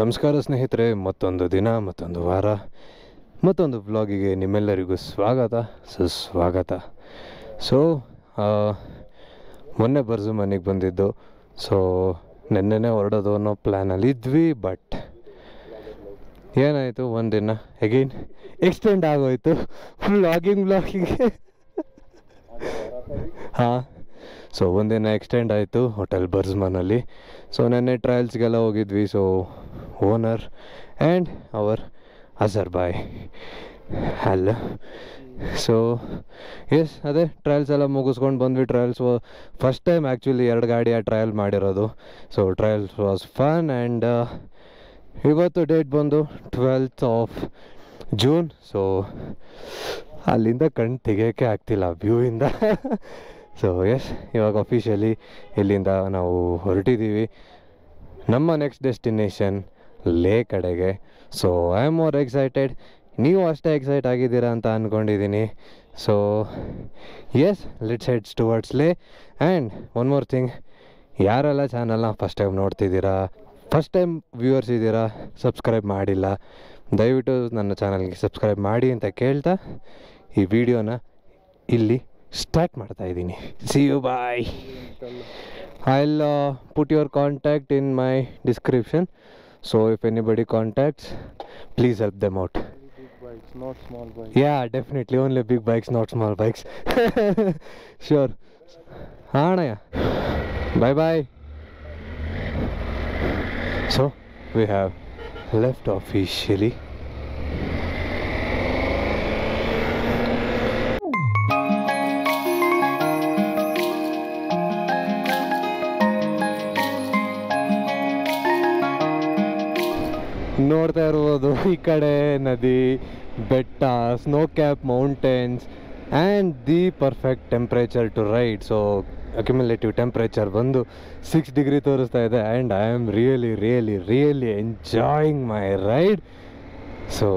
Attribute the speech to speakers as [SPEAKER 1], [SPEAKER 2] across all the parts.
[SPEAKER 1] ನಮಸ್ಕಾರ ಸ್ನೇಹಿತರೆ, ಮತ್ತೊಂದು ದಿನ, ಮತ್ತೊಂದು ವಾರ, ಮತ್ತೊಂದು ವ್ಲಾಗಿಗೆ ನಿಮ್ಮೆಲ್ಲರಿಗೂ ಸುಸ್ವಾಗತ. ಸೊ ಮೊನ್ನೆ ಬರ್ಜು ಮನೆಗೆ ಬಂದಿದ್ದು. ಸೊ ನೆನ್ನೆನೇ ಹೊರಡೋದು ಅನ್ನೋ ಪ್ಲ್ಯಾನಲ್ಲಿ ಇದ್ವಿ. ಬಟ್ ಏನಾಯಿತು, ಒಂದಿನ ಎಗೈನ್ ಎಕ್ಸ್ಟೆಂಡ್ ಆಗೋಯ್ತು ವ್ಲಾಗಿಂಗ್ಗೆ. ಹಾಂ, ಸೊ ಒಂದಿನ ಎಕ್ಸ್ಟೆಂಡ್ ಆಯಿತು ಹೋಟೆಲ್ ಬರ್ಜ್ಮನಲ್ಲಿ. ಸೊ ನೆನ್ನೆ ಟ್ರಯಲ್ಸ್ಗೆಲ್ಲ ಹೋಗಿದ್ವಿ. ಸೊ ಓನರ್ ಆ್ಯಂಡ್ ಅವರ್ ಅಜರ್ ಬಾಯ್ ಅಲ್ಲ. ಸೊ ಎಸ್, ಅದೇ ಟ್ರಯಲ್ಸ್ ಎಲ್ಲ ಮುಗಿಸ್ಕೊಂಡು ಬಂದ್ವಿ. ಟ್ರಯಲ್ಸ್ ಫಸ್ಟ್ ಟೈಮ್ ಆ್ಯಕ್ಚುಲಿ 2 ಗಾಡಿಯ ಟ್ರಯಲ್ ಮಾಡಿರೋದು. So trials was fun. And ಇವತ್ತು ಡೇಟ್ ಬಂದು 12th of June. ಸೊ ಅಲ್ಲಿಂದ ಕಣ್ಣು ತೆಗಿಯೋಕ್ಕೆ ಆಗ್ತಿಲ್ಲ ವ್ಯೂವಿಂದ. ಸೊ ಎಸ್, ಇವಾಗ ಅಫಿಷಿಯಲಿ ಇಲ್ಲಿಂದ ನಾವು ಹೊರಟಿದ್ದೀವಿ ನಮ್ಮ ನೆಕ್ಸ್ಟ್ ಡೆಸ್ಟಿನೇಷನ್ ಲೇ ಕಡೆಗೆ. So I am more excited. ನೀವು ಅಷ್ಟೇ ಎಕ್ಸೈಟ್ ಆಗಿದ್ದೀರಾ ಅಂತ ಅಂದ್ಕೊಂಡಿದ್ದೀನಿ. So yes, let's head towards Leh. And one more thing, ಯಾರೆಲ್ಲ ಚಾನಲ್ನ ಫಸ್ಟ್ ಟೈಮ್ ನೋಡ್ತಿದ್ದೀರಾ, ಫಸ್ಟ್ ಟೈಮ್ ವ್ಯೂವರ್ಸ್ ಇದ್ದೀರಾ, ಸಬ್ಸ್ಕ್ರೈಬ್ ಮಾಡಿಲ್ಲ, ದಯವಿಟ್ಟು ನನ್ನ ಚಾನಲ್ಗೆ ಸಬ್ಸ್ಕ್ರೈಬ್ ಮಾಡಿ ಅಂತ ಕೇಳ್ತಾ ಈ ವಿಡಿಯೋನ ಇಲ್ಲಿ ಸ್ಟಾರ್ಟ್ ಮಾಡ್ತಾ ಇದ್ದೀನಿ. See you, bye. I'll put your contact in my description. So if anybody contacts, please help them out.
[SPEAKER 2] Big bikes, not small bikes.
[SPEAKER 1] Yeah, definitely only big bikes, not small bikes. Sure. Anaya. Bye bye. So we have left officially. ನೋಡ್ತಾ ಇರ್ಬೋದು ಈ ಕಡೆ ನದಿ, ಬೆಟ್ಟ, snow cap mountains and the perfect temperature to ride. So accumulative temperature ಬಂದು 6 degree ತೋರಿಸ್ತಾ ಇದೆ. And I am really enjoying my ride. So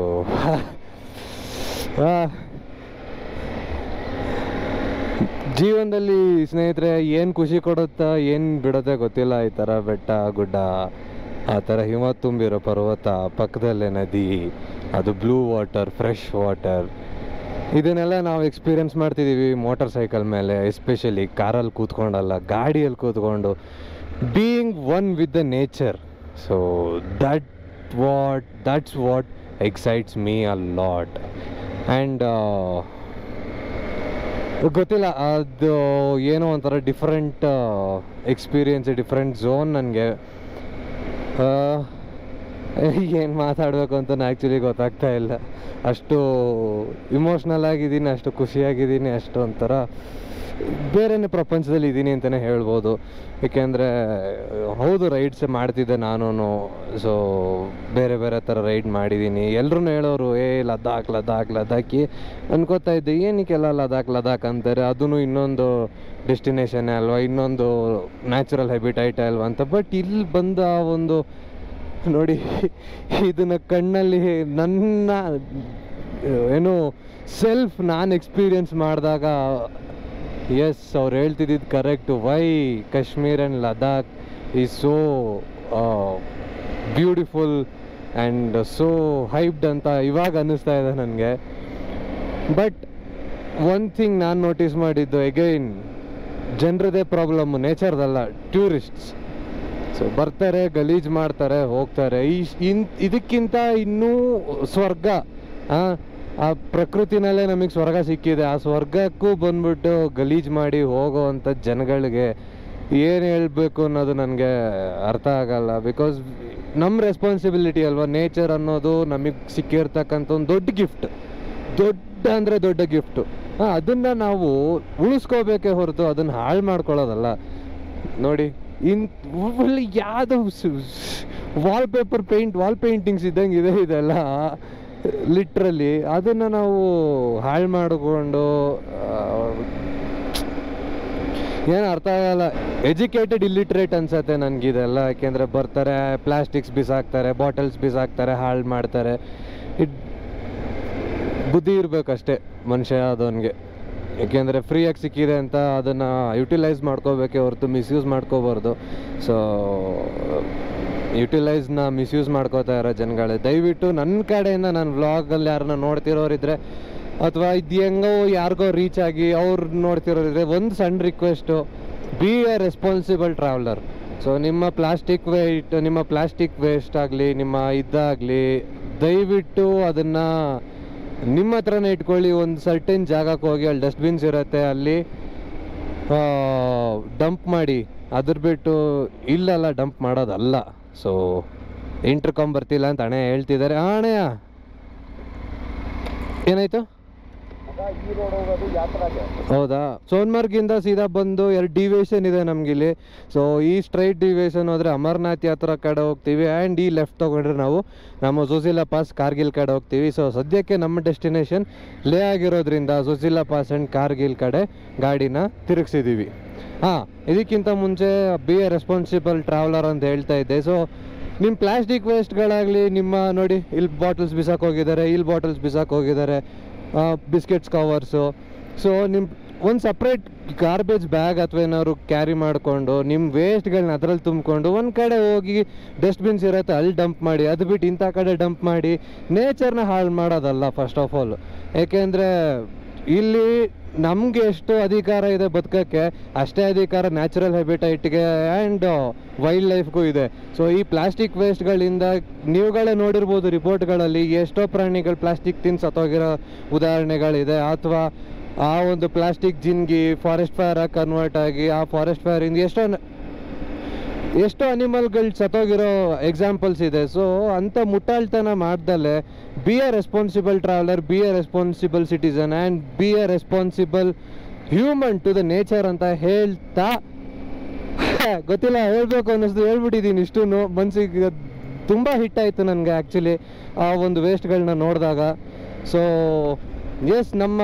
[SPEAKER 1] ಜೀವನದಲ್ಲಿ ಸ್ನೇಹಿತರೆ ಏನು ಖುಷಿ ಕೊಡುತ್ತಾ ಏನು ಬಿಡುತ್ತೆ ಗೊತ್ತಿಲ್ಲ. ಈ ಥರ ಬೆಟ್ಟ ಗುಡ್ಡ, ಆ ಥರ ಹಿಮ ತುಂಬಿರೋ ಪರ್ವತ, ಪಕ್ಕದಲ್ಲೇ ನದಿ, ಅದು ಬ್ಲೂ ವಾಟರ್, ಫ್ರೆಶ್ ವಾಟರ್, ಇದನ್ನೆಲ್ಲ ನಾವು ಎಕ್ಸ್ಪೀರಿಯೆನ್ಸ್ ಮಾಡ್ತಿದ್ದೀವಿ ಮೋಟರ್ ಸೈಕಲ್ ಮೇಲೆ, ಎಸ್ಪೆಷಲಿ ಕಾರಲ್ಲಿ ಕೂತ್ಕೊಂಡಲ್ಲ, ಗಾಡಿಯಲ್ಲಿ ಕೂತ್ಕೊಂಡು, being one with the nature. So that's what excites me a lot. And ಗೊತ್ತಿಲ್ಲ, ಅದು ಏನೋ ಒಂಥರ ಡಿಫ್ರೆಂಟ್ ಎಕ್ಸ್ಪೀರಿಯೆನ್ಸ್, ಡಿಫ್ರೆಂಟ್ ಝೋನ್. ನನಗೆ ಏನು ಮಾತಾಡಬೇಕು ಅಂತ ಆ್ಯಕ್ಚುಲಿ ಗೊತ್ತಾಗ್ತಾ ಇಲ್ಲ. ಅಷ್ಟು ಇಮೋಷ್ನಲ್ ಆಗಿದ್ದೀನಿ, ಅಷ್ಟು ಖುಷಿಯಾಗಿದ್ದೀನಿ, ಅಷ್ಟು ಒಂಥರ ಬೇರೆಯೇ ಪ್ರಪಂಚದಲ್ಲಿ ಇದ್ದೀನಿ ಅಂತಲೇ ಹೇಳ್ಬೋದು. ಏಕೆಂದರೆ ಹೌದು, ರೈಡ್ಸ್ ಮಾಡ್ತಿದ್ದೆ ನಾನು. ಸೊ ಬೇರೆ ಥರ ರೈಡ್ ಮಾಡಿದ್ದೀನಿ. ಎಲ್ಲರೂ ಹೇಳೋರು ಲದಾಖಿ ಅನ್ಕೋತಾ ಇದ್ದೆ, ಏನಕ್ಕೆಲ್ಲ ಲದಾಖ್ ಅಂತಾರೆ, ಅದೂ ಇನ್ನೊಂದು ಡೆಸ್ಟಿನೇಷನ್ನೇ ಅಲ್ವಾ, ಇನ್ನೊಂದು ನ್ಯಾಚುರಲ್ ಹ್ಯಾಬಿಟೈಟ್ ಅಲ್ವಾ ಅಂತ. ಬಟ್ ಇಲ್ಲಿ ಬಂದ ಒಂದು ನೋಡಿ, ಇದನ್ನು ಕಣ್ಣಲ್ಲಿ ನನ್ನ ಏನು ಸೆಲ್ಫ್ ನಾನು ಎಕ್ಸ್ಪೀರಿಯೆನ್ಸ್ ಮಾಡಿದಾಗ, ಎಸ್, ಅವ್ರು ಹೇಳ್ತಿದ್ದು correct. Why Kashmir and Ladakh is so beautiful and so hyped ಅಂತ ಇವಾಗ ಅನ್ನಿಸ್ತಾ ಇದೆ ನನಗೆ. ಬಟ್ ಒನ್ ಥಿಂಗ್ ನಾನು ನೋಟಿಸ್ ಮಾಡಿದ್ದು, ಎಗೈನ್ ಜನರದೇ ಪ್ರಾಬ್ಲಮ್ಮು, ನೇಚರ್ದಲ್ಲ, ಟೂರಿಸ್ಟ್ಸ್. ಸೊ ಬರ್ತಾರೆ, ಗಲೀಜು ಮಾಡ್ತಾರೆ, ಹೋಗ್ತಾರೆ. ಇದಕ್ಕಿಂತ ಇನ್ನೂ ಸ್ವರ್ಗ, ಆ ಪ್ರಕೃತಿನಲ್ಲೇ ನಮಗೆ ಸ್ವರ್ಗ ಸಿಕ್ಕಿದೆ. ಆ ಸ್ವರ್ಗಕ್ಕೂ ಬಂದ್ಬಿಟ್ಟು ಗಲೀಜು ಮಾಡಿ ಹೋಗೋವಂಥ ಜನಗಳಿಗೆ ಏನು ಹೇಳಬೇಕು ಅನ್ನೋದು ನನಗೆ ಅರ್ಥ ಆಗಲ್ಲ. ಬಿಕಾಸ್ ನಮ್ಮ ರೆಸ್ಪಾನ್ಸಿಬಿಲಿಟಿ ಅಲ್ವಾ, ನೇಚರ್ ಅನ್ನೋದು ನಮಗೆ ಸಿಕ್ಕಿರ್ತಕ್ಕಂಥ ಒಂದು ದೊಡ್ಡ ಗಿಫ್ಟ್, ದೊಡ್ಡ ಗಿಫ್ಟು. ಅದನ್ನು ನಾವು ಉಳಿಸ್ಕೋಬೇಕೇ ಹೊರತು ಅದನ್ನು ಹಾಳು ಮಾಡ್ಕೊಳ್ಳೋದಲ್ಲ. ನೋಡಿ, ಯಾವುದೋ ವಾಲ್ ಪೇಂಟಿಂಗ್ಸ್ ಇದ್ದಂಗೆ ಇದೆಲ್ಲ ಲಿಟ್ರಲಿ. ಅದನ್ನು ನಾವು ಹಾಳು ಮಾಡಿಕೊಂಡು ಏನು ಅರ್ಥ ಆಗಲ್ಲ. ಎಜುಕೇಟೆಡ್ ಇಲ್ಲಿಟ್ರೇಟ್ ಅನ್ಸತ್ತೆ ನನಗಿದೆಲ್ಲ. ಯಾಕೆಂದರೆ ಬರ್ತಾರೆ, ಪ್ಲಾಸ್ಟಿಕ್ಸ್ ಬಿಸಾಕ್ತಾರೆ, ಬಾಟಲ್ಸ್ ಬಿಸಾಕ್ತಾರೆ, ಹಾಳು ಮಾಡ್ತಾರೆ. ಬುದ್ಧಿ ಇರಬೇಕಷ್ಟೇ ಮನುಷ್ಯ ಅದವನಿಗೆ. ಏಕೆಂದರೆ ಫ್ರೀಯಾಗಿ ಸಿಕ್ಕಿದೆ ಅಂತ ಅದನ್ನು ಯುಟಿಲೈಸ್ ಮಾಡ್ಕೋಬೇಕೇ ಹೊರತು ಮಿಸ್ಯೂಸ್ ಮಾಡ್ಕೋಬಾರ್ದು. ಸೊ ಯುಟಿಲೈಸ್ನ ಮಿಸ್ಯೂಸ್ ಮಾಡ್ಕೋತಾ ಇರೋ ಜನಗಳೇ, ದಯವಿಟ್ಟು ನನ್ನ ಕಡೆಯಿಂದ ನಾನು ವ್ಲಾಗಲ್ಲಿ ಯಾರನ್ನ ನೋಡ್ತಿರೋರಿದ್ರೆ ಅಥವಾ ಇದು ಹೆಂಗೋ ಯಾರಿಗೋ ರೀಚ್ ಆಗಿ ಅವ್ರು ನೋಡ್ತಿರೋರಿದ್ರೆ ಒಂದು ಸಣ್ಣ request, B a responsible traveller. So ನಿಮ್ಮ ಪ್ಲಾಸ್ಟಿಕ್ ವೇಸ್ಟ್ ಆಗಲಿ, ನಿಮ್ಮ ಇದಾಗಲಿ, ದಯವಿಟ್ಟು ಅದನ್ನು ನಿಮ್ಮ ಹತ್ರನೇ ಇಟ್ಕೊಳ್ಳಿ. ಒಂದು ಸರ್ಟೆನ್ ಜಾಗಕ್ಕೆ ಹೋಗಿ ಅಲ್ಲಿ ಡಸ್ಟ್ಬಿನ್ಸ್ ಇರುತ್ತೆ, ಅಲ್ಲಿ ಡಂಪ್ ಮಾಡಿ. ಅದ್ರ ಬಿಟ್ಟು ಇಲ್ಲೆಲ್ಲ ಡಂಪ್ ಮಾಡೋದಲ್ಲ. ಸೊ ಬರ್ತಿಲ್ಲ ಅಂತ ಅಣ್ಣ ಹೇಳ್ತಿದ್ದಾರೆ. ಅಣ್ಣಯ್ಯ ಏನಾಯ್ತು? ಹೌದಾ? ಸೋನ್ಮರ್ಗಿಂದ ಸೀದಾ ಬಂದು 2 ಡಿವಿಯೇಷನ್ ಇದೆ ನಮಗಿಲ್ಲಿ. ಸೊ ಈ ಸ್ಟ್ರೈಟ್ ಡಿವಿಯೇಷನ್ ಹೋದರೆ ಅಮರ್ನಾಥ್ ಯಾತ್ರಾ ಕಡೆ ಹೋಗ್ತೀವಿ, ಆ್ಯಂಡ್ ಈ ಲೆಫ್ಟ್ ತೊಗೊಂಡ್ರೆ ನಾವು ನಮ್ಮ ಜೋಜಿಲಾ ಪಾಸ್ ಕಾರ್ಗಿಲ್ ಕಡೆ ಹೋಗ್ತೀವಿ. ಸೊ ಸದ್ಯಕ್ಕೆ ನಮ್ಮ ಡೆಸ್ಟಿನೇಷನ್ ಲೇ ಆಗಿರೋದ್ರಿಂದ ಜೋಜಿಲಾ ಪಾಸ್ ಆ್ಯಂಡ್ ಕಾರ್ಗಿಲ್ ಕಡೆ ಗಾಡಿನ ತಿರುಗಿಸಿದ್ದೀವಿ. ಇದಕ್ಕಿಂತ ಮುಂಚೆ ಬಿ ಎ ರೆಸ್ಪಾನ್ಸಿಬಲ್ ಟ್ರಾವೆಲರ್ ಅಂತ ಹೇಳ್ತಾ ಇದ್ದೆ. ಸೊ ನಿಮ್ಮ ಪ್ಲಾಸ್ಟಿಕ್ ವೇಸ್ಟ್ಗಳಾಗಲಿ, ನಿಮ್ಮ ನೋಡಿ ಇಲ್ಲಿ ಬಾಟಲ್ಸ್ ಬಿಸಾಕ್ ಹೋಗಿದ್ದಾರೆ, ಇಲ್ಲಿ ಬಾಟಲ್ಸ್ ಬಿಸಾಕ್ ಹೋಗಿದ್ದಾರೆ, ಬಿಸ್ಕೆಟ್ಸ್ ಕವರ್ಸು. ಸೊ ನಿಮ್ಮ ಒಂದು ಸಪ್ರೇಟ್ ಗಾರ್ಬೇಜ್ ಬ್ಯಾಗ್ ಅಥವಾ ಏನಾದ್ರು ಕ್ಯಾರಿ ಮಾಡಿಕೊಂಡು ನಿಮ್ಮ ವೇಸ್ಟ್ಗಳನ್ನ ಅದರಲ್ಲಿ ತುಂಬಿಕೊಂಡು ಒಂದು ಕಡೆ ಹೋಗಿ ಡಸ್ಟ್ಬಿನ್ಸ್ ಇರುತ್ತೆ ಅಲ್ಲಿ ಡಂಪ್ ಮಾಡಿ. ಅದು ಬಿಟ್ಟು ಇಂಥ ಕಡೆ ಡಂಪ್ ಮಾಡಿ ನೇಚರ್ನ ಹಾಳು ಮಾಡೋದಲ್ಲ ಫಸ್ಟ್ ಆಫ್ ಆಲ್. ಏಕೆಂದರೆ ಇಲ್ಲಿ ನಮಗೆ ಎಷ್ಟು ಅಧಿಕಾರ ಇದೆ ಬದುಕೋಕ್ಕೆ, ಅಷ್ಟೇ ಅಧಿಕಾರ ನ್ಯಾಚುರಲ್ ಹ್ಯಾಬಿಟೈಟ್ಗೆ ಆ್ಯಂಡ್ ವೈಲ್ಡ್ ಲೈಫ್ಗೂ ಇದೆ. ಸೊ ಈ ಪ್ಲಾಸ್ಟಿಕ್ ವೇಸ್ಟ್ಗಳಿಂದ ನೀವುಗಳೇ ನೋಡಿರ್ಬೋದು ರಿಪೋರ್ಟ್ಗಳಲ್ಲಿ ಎಷ್ಟೋ ಪ್ರಾಣಿಗಳು ಪ್ಲಾಸ್ಟಿಕ್ ತಿಂದು ಸತ್ತೋಗಿರೋ ಉದಾಹರಣೆಗಳಿದೆ. ಅಥವಾ ಆ ಒಂದು ಪ್ಲಾಸ್ಟಿಕ್ ಜಿನ್ಗಿ ಫಾರೆಸ್ಟ್ ಫೈರಾಗಿ ಕನ್ವರ್ಟ್ ಆಗಿ ಆ ಫಾರೆಸ್ಟ್ ಫೈರಿಂದ ಎಷ್ಟೋ ಅನಿಮಲ್ಗಳು ಸತ್ತೋಗಿರೋ ಎಕ್ಸಾಂಪಲ್ಸ್ ಇದೆ. ಸೊ ಅಂಥ ಮುಟ್ಟಾಳ್ತನ ಮಾಡ್ದಲ್ಲೇ be a responsible traveller, be a responsible citizen and be a responsible human to the nature ಅಂತ ಹೇಳ್ತಾ ಗೊತ್ತಿಲ್ಲ, ಹೇಳ್ಬೇಕು ಅನ್ನಿಸ್ದು ಹೇಳ್ಬಿಟ್ಟಿದ್ದೀನಿ. ಇಷ್ಟು ಮನಸ್ಸಿಗೆ ತುಂಬ ಹಿಟ್ ಆಯಿತು ನನಗೆ ಆ್ಯಕ್ಚುಲಿ ಆ ಒಂದು ವೇಸ್ಟ್ಗಳನ್ನ ನೋಡಿದಾಗ. ಸೊ ಎಸ್, ನಮ್ಮ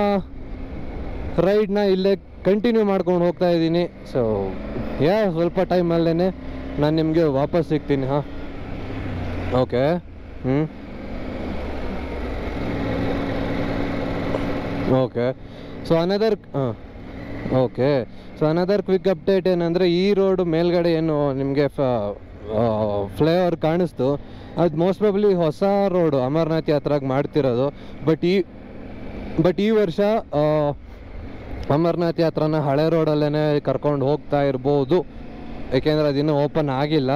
[SPEAKER 1] ರೈಡ್ನ ಇಲ್ಲೇ ಕಂಟಿನ್ಯೂ ಮಾಡ್ಕೊಂಡು ಹೋಗ್ತಾ ಇದ್ದೀನಿ. ಸೊ ಸ್ವಲ್ಪ ಟೈಮಲ್ಲೇ ನಾನು ನಿಮಗೆ ವಾಪಸ್ ಸಿಗ್ತೀನಿ. Okay. Okay. So another quick update ಏನಂದರೆ, ಈ ರೋಡು ಮೇಲ್ಗಡೆ ಏನು ನಿಮಗೆ ಫ್ಲೈಓವರ್ ಕಾಣಿಸ್ತು, ಅದು ಮೋಸ್ಟ್ ಪ್ರಾಬಬ್ಲಿ ಹೊಸ ರೋಡು ಅಮರ್ನಾಥ್ ಯಾತ್ರಾಗೆ ಮಾಡ್ತಿರೋದು. ಬಟ್ ಈ ವರ್ಷ ಅಮರ್ನಾಥ್ ಯಾತ್ರಾನ ಹಳೆ ರೋಡಲ್ಲೇ ಕರ್ಕೊಂಡು ಹೋಗ್ತಾ ಇರ್ಬೋದು, ಏಕೆಂದರೆ ಅದಿನ್ನೂ ಓಪನ್ ಆಗಿಲ್ಲ.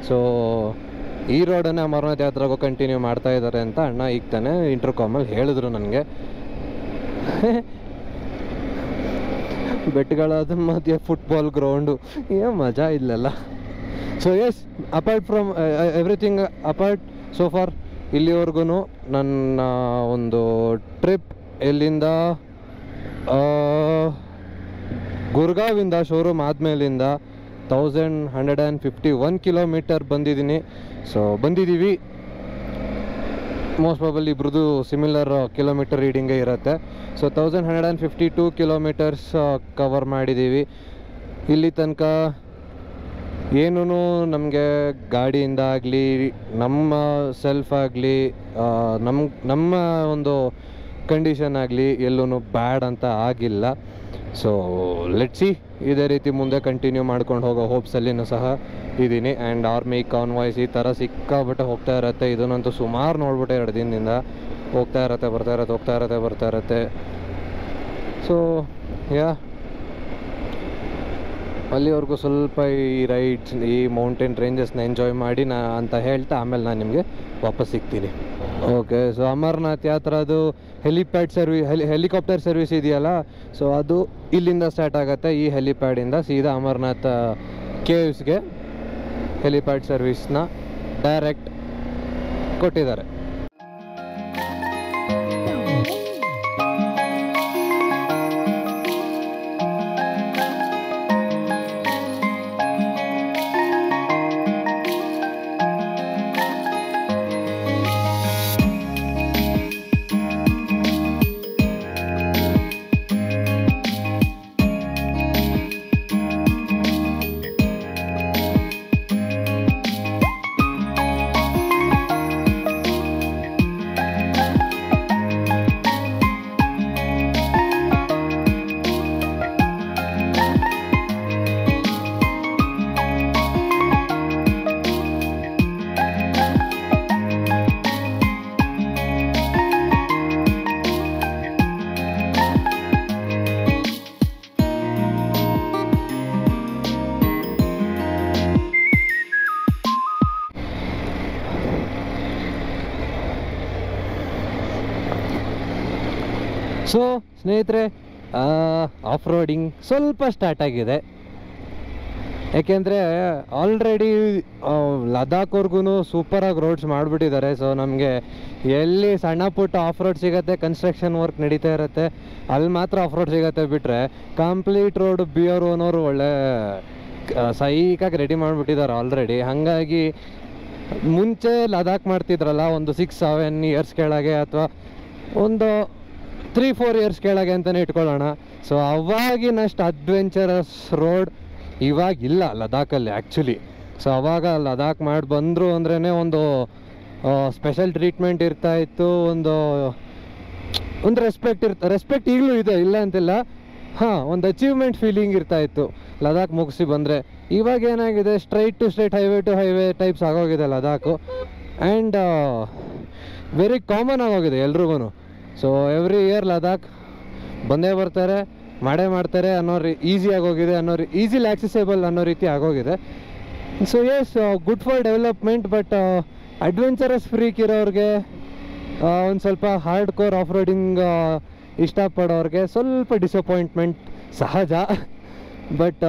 [SPEAKER 1] ಸೊ ಈ ರೋಡನ್ನೇ ಅಮರ್ನಾಥ್ ಯಾತ್ರಾಗೂ ಕಂಟಿನ್ಯೂ ಮಾಡ್ತಾ ಇದ್ದಾರೆ ಅಂತ ಅಣ್ಣ ಈಗ ತಾನೇ ಇಂಟರ್ಕಾಮಲ್ಲಿ ಹೇಳಿದ್ರು ನನಗೆ. ಬೆಟ್ಟಗಳಾದ ಮಧ್ಯೆ ಫುಟ್ಬಾಲ್ ಗ್ರೌಂಡು, ಏನು ಮಜಾ ಇಲ್ಲೆಲ್ಲ. So yes, apart from everything apart so far ಇಲ್ಲಿವರೆಗೂ ನನ್ನ ಒಂದು ಟ್ರಿಪ್ ಎಲ್ಲಿಂದ ಗುರ್ಗಾವಿಂದ ಶೋರೂಮ್ ಆದಮೇಲಿಂದ 1151 ಕಿಲೋಮೀಟರ್ ಬಂದಿದ್ದೀವಿ. ಮೋಸ್ಟ್ ಪ್ರಾಬಲಿ ಇಬ್ರದ್ದು ಸಿಮಿಲರ್ ಕಿಲೋಮೀಟರ್ ರೀಡಿಂಗೇ ಇರುತ್ತೆ. ಸೊ 1152 ಕಿಲೋಮೀಟರ್ಸ್ ಕವರ್ ಮಾಡಿದ್ದೀವಿ. ಇಲ್ಲಿ ತನಕ ಏನೂ ನಮಗೆ ಗಾಡಿಯಿಂದ ಆಗಲಿ, ನಮ್ಮ ಸೆಲ್ಫ್ ಆಗಲಿ, ನಮ್ಮ ಒಂದು ಕಂಡೀಷನ್ ಆಗಲಿ ಎಲ್ಲೂ ಬ್ಯಾಡ್ ಅಂತ ಆಗಿಲ್ಲ. ಸೊ ಲೆಟ್ಸ್ ಸಿ, ಇದೇ ರೀತಿ ಮುಂದೆ ಕಂಟಿನ್ಯೂ ಮಾಡ್ಕೊಂಡು ಹೋಗೋ ಹೋಪ್ಸಲ್ಲಿನೂ ಸಹ ಇದ್ದೀನಿ. ಆ್ಯಂಡ್ ಆರ್ಮಿ ಕಾನ್ವಾಯ್ಸ್ ಈ ಥರ ಸಿಕ್ಕಾಬಿಟ್ಟೆ ಹೋಗ್ತಾ ಇರುತ್ತೆ. ಇದನ್ನಂತೂ ಸುಮಾರು ನೋಡ್ಬಿಟ್ಟೆ 2 ದಿನದಿಂದ. ಹೋಗ್ತಾ ಇರುತ್ತೆ. ಸೊ ಅಲ್ಲಿವರೆಗೂ ಸ್ವಲ್ಪ ಈ ರೈಡ್ಸ್, ಈ ಮೌಂಟೇನ್ ರೇಂಜಸ್ನ ಎಂಜಾಯ್ ಮಾಡಿ ಅಂತ ಹೇಳ್ತಾ ಆಮೇಲೆ ನಾನು ನಿಮಗೆ ವಾಪಸ್ ಸಿಗ್ತೀನಿ. ಓಕೆ. ಸೊ ಅಮರ್ನಾಥ್ ಯಾತ್ರಾದು ಹೆಲಿಕಾಪ್ಟರ್ ಸರ್ವಿಸ್ ಇದೆಯಲ್ಲ, ಸೊ ಅದು ಇಲ್ಲಿಂದ ಸ್ಟಾರ್ಟ್ ಆಗುತ್ತೆ. ಈ ಹೆಲಿಪ್ಯಾಡಿಂದ ಸೀದಾ ಅಮರ್ನಾಥ್ ಕೇವ್ಸ್ಗೆ ಹೆಲಿಪ್ಯಾಡ್ ಸರ್ವಿಸ್ನ ಡೈರೆಕ್ಟ್ ಕೊಟ್ಟಿದ್ದಾರೆ. ಸೊ ಸ್ನೇಹಿತರೆ, ಆಫ್ ರೋಡಿಂಗ್ ಸ್ವಲ್ಪ ಸ್ಟಾರ್ಟ್ ಆಗಿದೆ. ಯಾಕೆಂದರೆ ಆಲ್ರೆಡಿ ಲದಾಖ್ವರ್ಗು ಸೂಪರಾಗಿ ರೋಡ್ಸ್ ಮಾಡಿಬಿಟ್ಟಿದ್ದಾರೆ. ಸೊ ನಮಗೆ ಎಲ್ಲಿ ಸಣ್ಣ ಪುಟ್ಟ ಆಫ್ ರೋಡ್ ಸಿಗುತ್ತೆ, ಕನ್ಸ್ಟ್ರಕ್ಷನ್ ವರ್ಕ್ ನಡೀತಾ ಇರುತ್ತೆ, ಅಲ್ಲಿ ಮಾತ್ರ ಆಫ್ ರೋಡ್ ಸಿಗುತ್ತೆ. ಬಿಟ್ಟರೆ ಕಂಪ್ಲೀಟ್ ರೋಡ್ BR ಓನವರು ಒಳ್ಳೆ ಸೈಕಾಗಿ ರೆಡಿ ಮಾಡಿಬಿಟ್ಟಿದ್ದಾರೆ ಆಲ್ರೆಡಿ. ಹಾಗಾಗಿ ಮುಂಚೆ ಲದಾಖ್ ಮಾಡ್ತಿದ್ರಲ್ಲ ಒಂದು 6-7 ಇಯರ್ಸ್ ಕೆಳಗೆ, ಅಥವಾ ಒಂದು 3-4 ಇಯರ್ಸ್ ಕೆಳಗೆ ಅಂತಲೇ ಇಟ್ಕೊಳ್ಳೋಣ. ಸೊ ಅವಾಗಿನಷ್ಟು ಅಡ್ವೆಂಚರಸ್ ರೋಡ್ ಇವಾಗಿಲ್ಲ ಲದಾಖಲ್ಲಿ ಆ್ಯಕ್ಚುಲಿ. ಸೊ ಅವಾಗ ಲದಾಖ್ ಮಾಡಿ ಬಂದರು ಅಂದ್ರೇ ಒಂದು ಸ್ಪೆಷಲ್ ಟ್ರೀಟ್ಮೆಂಟ್ ಇರ್ತಾಯಿತ್ತು, ಒಂದು ರೆಸ್ಪೆಕ್ಟ್ ಈಗಲೂ ಇದೆ, ಇಲ್ಲ ಅಂತಿಲ್ಲ. ಒಂದು ಅಚೀವ್ಮೆಂಟ್ ಫೀಲಿಂಗ್ ಇರ್ತಾಯಿತ್ತು ಲದಾಖ್ ಮುಗಿಸಿ ಬಂದರೆ. ಇವಾಗ ಏನಾಗಿದೆ, straight to straight, highway to highway types ಆಗೋಗಿದೆ ಲದಾಖು. ಆ್ಯಂಡ್ ವೆರಿ ಕಾಮನ್ ಆಗೋಗಿದೆ ಎಲ್ರಿಗೂ. ಸೊ ಎವ್ರಿ ಇಯರ್ ಲದಾಖ್ ಬಂದೇ ಬರ್ತಾರೆ, ಮಾಡೇ ಮಾಡ್ತಾರೆ ಅನ್ನೋ ಈಸಿ ಆಗೋಗಿದೆ, ಈಸಿಲಿ ಆಕ್ಸೆಸೇಬಲ್ ಅನ್ನೋ ರೀತಿ ಆಗೋಗಿದೆ. So yes, good for development. But adventurous freak ಇರೋರಿಗೆ, ಒಂದು ಸ್ವಲ್ಪ ಹಾರ್ಡ್ ಕೋರ್ ಆಫ್ ರೋಡಿಂಗ್ ಇಷ್ಟಪಡೋರಿಗೆ ಸ್ವಲ್ಪ ಡಿಸಪಾಯಿಂಟ್ಮೆಂಟ್ ಸಹಜ. ಬಟ್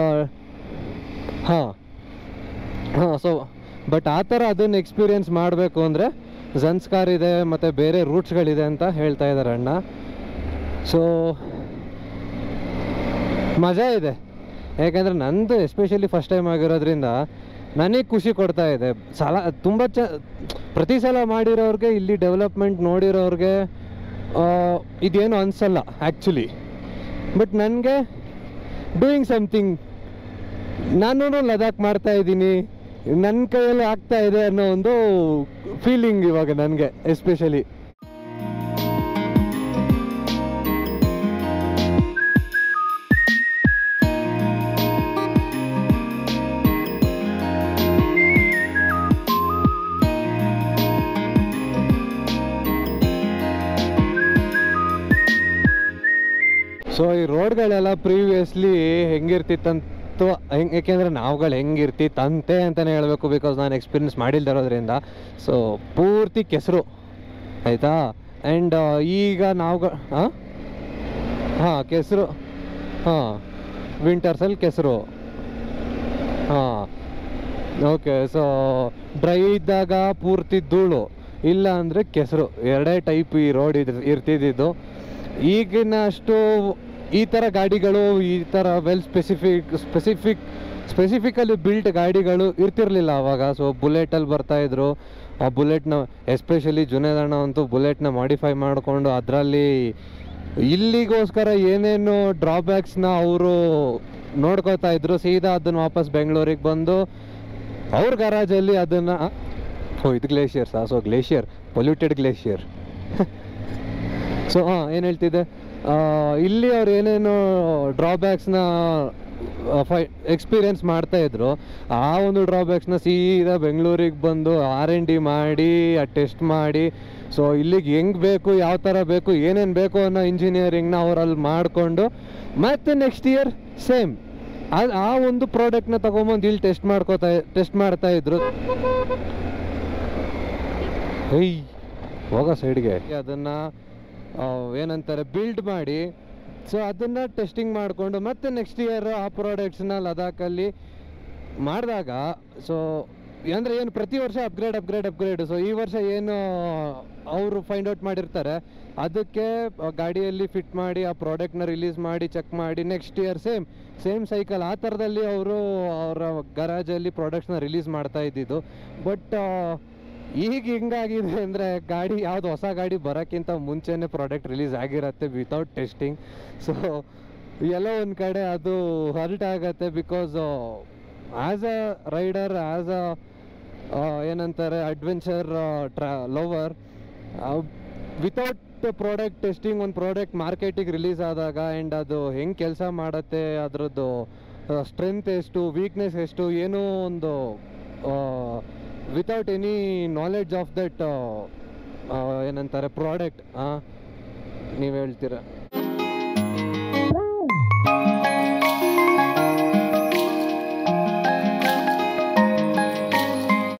[SPEAKER 1] ಬಟ್ ಆ ಥರ ಅದನ್ನು ಎಕ್ಸ್ಪೀರಿಯೆನ್ಸ್ ಮಾಡಬೇಕು ಅಂದರೆ ಝನ್ಸ್ಕಾರ್ ಇದೆ ಮತ್ತು ಬೇರೆ ರೂಟ್ಸ್ಗಳಿದೆ ಅಂತ ಹೇಳ್ತಾ ಇದ್ದಾರೆ ಅಣ್ಣ. ಸೊ ಮಜಾ ಇದೆ, ಯಾಕೆಂದರೆ ನಂದು ಎಸ್ಪೆಷಲಿ ಫಸ್ಟ್ ಟೈಮ್ ಆಗಿರೋದ್ರಿಂದ ನನಗೆ ಖುಷಿ ಕೊಡ್ತಾ ಇದೆ. ತುಂಬ ಪ್ರತಿ ಸಲ ಮಾಡಿರೋರಿಗೆ, ಇಲ್ಲಿ ಡೆವಲಪ್ಮೆಂಟ್ ನೋಡಿರೋರಿಗೆ ಇದೇನು ಅನಿಸಲ್ಲ ಆ್ಯಕ್ಚುಲಿ. ಬಟ್ ನನಗೆ ಡೂಯಿಂಗ್ ಸಮಥಿಂಗ್, ನಾನು ಲದಾಖ್ ಮಾಡ್ತಾ ಇದ್ದೀನಿ, ನನ್ನ ಕೈಯಲ್ಲಿ ಆಗ್ತಾ ಇದೆ ಅನ್ನೋ ಒಂದು ಫೀಲಿಂಗ್ ಇವಾಗ ನನಗೆ ಎಸ್ಪೆಷಲಿ. ಸೊ ಈ ರೋಡ್ಗಳೆಲ್ಲ ಪ್ರೀವಿಯಸ್ಲಿ ಹೆಂಗಿರ್ತಿತ್ತಂತ, ಯಾಕೆಂದರೆ ನಾವುಗಳು ಹೆಂಗಿರ್ತಿತ್ತಂತೆ ಅಂತಲೇ ಹೇಳಬೇಕು, ಬಿಕಾಸ್ ನಾನು ಎಕ್ಸ್ಪೀರಿಯನ್ಸ್ ಮಾಡಿಲ್ದಿರೋದ್ರಿಂದ. ಸೊ ಪೂರ್ತಿ ಕೆಸರು ಆಯಿತಾ. ಆ್ಯಂಡ್ ಈಗ ನಾವುಗಳು ಕೆಸರು, ವಿಂಟರ್ಸಲ್ಲಿ ಕೆಸರು. ಓಕೆ. ಸೊ ಡ್ರೈ ಇದ್ದಾಗ ಪೂರ್ತಿ ಧೂಳು, ಇಲ್ಲ ಅಂದರೆ ಕೆಸರು, ಎರಡೇ ಟೈಪ್ ಈ ರೋಡ್ ಇರ್ತಿದ್ದು. ಈಗಿನ ಅಷ್ಟು ಈ ಥರ ಗಾಡಿಗಳು, ಈ ಥರ ವೆಲ್ ಸ್ಪೆಸಿಫಿಕಲಿ ಬಿಲ್ಟ್ ಗಾಡಿಗಳು ಇರ್ತಿರ್ಲಿಲ್ಲ ಆವಾಗ. ಸೊ ಬುಲೆಟಲ್ಲಿ ಬರ್ತಾಯಿದ್ರು. ಆ ಬುಲೆಟ್ನ ಎಸ್ಪೆಷಲಿ ಜುನೇದಣ್ಣ ಅಂತೂ ಬುಲೆಟ್ನ ಮಾಡಿಫೈ ಮಾಡಿಕೊಂಡು ಅದರಲ್ಲಿ ಇಲ್ಲಿಗೋಸ್ಕರ ಏನೇನು ಡ್ರಾಬ್ಯಾಕ್ಸ್ನ ಅವರು ನೋಡ್ಕೋತಾ ಇದ್ರು. ಸೀದಾ ಅದನ್ನು ವಾಪಸ್ ಬೆಂಗಳೂರಿಗೆ ಬಂದು ಅವ್ರ ಗರಾಜಲ್ಲಿ ಅದನ್ನು ಇದು ಗ್ಲೇಷಿಯರ್ಸಾ? So glacier, polluted glacier. So ಏನು ಹೇಳ್ತಿದ್ದೆ, ಇಲ್ಲಿ ಅವ್ರು ಏನೇನು ಡ್ರಾಬ್ಯಾಕ್ಸ್ನ ಎಕ್ಸ್ಪೀರಿಯೆನ್ಸ್ ಮಾಡ್ತಾಯಿದ್ರು, ಆ ಒಂದು ಡ್ರಾಬ್ಯಾಕ್ಸ್ನ ಸೀದಾ ಬೆಂಗಳೂರಿಗೆ ಬಂದು R&D ಮಾಡಿ, ಟೆಸ್ಟ್ ಮಾಡಿ, ಸೊ ಇಲ್ಲಿಗೆ ಹೆಂಗೆ ಬೇಕು, ಯಾವ ಥರ ಬೇಕು, ಏನೇನು ಬೇಕು ಅನ್ನೋ ಇಂಜಿನಿಯರಿಂಗ್ನ ಅವರಲ್ಲಿ ಮಾಡಿಕೊಂಡು ಮತ್ತೆ ನೆಕ್ಸ್ಟ್ ಇಯರ್ ಸೇಮ್ ಆ ಒಂದು ಪ್ರಾಡಕ್ಟ್ನ ತೊಗೊಂಬಂದು ಇಲ್ಲಿ ಟೆಸ್ಟ್ ಮಾಡ್ತಾಯಿದ್ರು. ಹೋಗೋ ಸೈಡ್ಗೆ ಅದನ್ನು ಏನಂತಾರೆ ಬಿಲ್ಡ್ ಮಾಡಿ, ಸೊ ಅದನ್ನು ಟೆಸ್ಟಿಂಗ್ ಮಾಡಿಕೊಂಡು ಮತ್ತೆ ನೆಕ್ಸ್ಟ್ ಇಯರ್ ಆ ಪ್ರಾಡಕ್ಟ್ಸ್ನ ಲದಾಖಲ್ಲಿ ಮಾಡಿದಾಗ, ಸೊ ಅಂದರೆ ಏನು ಪ್ರತಿ ವರ್ಷ ಅಪ್ಗ್ರೇಡ್. ಸೊ ಈ ವರ್ಷ ಏನು ಅವರು ಫೈಂಡ್ ಔಟ್ ಮಾಡಿರ್ತಾರೆ ಅದಕ್ಕೆ ಗಾಡಿಯಲ್ಲಿ ಫಿಟ್ ಮಾಡಿ ಆ ಪ್ರಾಡಕ್ಟ್ನ ರಿಲೀಸ್ ಮಾಡಿ ಚೆಕ್ ಮಾಡಿ ನೆಕ್ಸ್ಟ್ ಇಯರ್ ಸೇಮ್ ಸೈಕಲ್ ಆ ಥರದಲ್ಲಿ ಅವರು ಅವರ ಗರಾಜಲ್ಲಿ ಪ್ರಾಡಕ್ಟ್ಸ್ನ ರಿಲೀಸ್ ಮಾಡ್ತಾ ಇದ್ದಿದ್ದು. ಬಟ್ ಈಗ ಹಿಂಗಾಗಿದೆ ಅಂದರೆ ಗಾಡಿ ಯಾವುದು ಹೊಸ ಗಾಡಿ ಬರೋಕ್ಕಿಂತ ಮುಂಚೆನೇ ಪ್ರಾಡಕ್ಟ್ ರಿಲೀಸ್ ಆಗಿರುತ್ತೆ ವಿತೌಟ್ ಟೆಸ್ಟಿಂಗ್. ಸೊ ಎಲ್ಲೋ ಒಂದು ಕಡೆ ಅದು ಹರ್ಟ್ ಆಗುತ್ತೆ. Because as a rider, as a ಏನಂತಾರೆ adventure lover, without product testing ಒಂದು ಪ್ರಾಡಕ್ಟ್ ಮಾರ್ಕೆಟಿಗೆ ರಿಲೀಸ್ ಆದಾಗ ಆ್ಯಂಡ್ ಅದು ಹೆಂಗೆ ಕೆಲಸ ಮಾಡುತ್ತೆ, ಅದರದ್ದು ಸ್ಟ್ರೆಂತ್ ಎಷ್ಟು, ವೀಕ್ನೆಸ್ ಎಷ್ಟು, ಏನೋ ಒಂದು without any knowledge of that ಏನಂತಾರೆ ಪ್ರಾಡಕ್ಟ್, ನೀವು ಹೇಳ್ತೀರ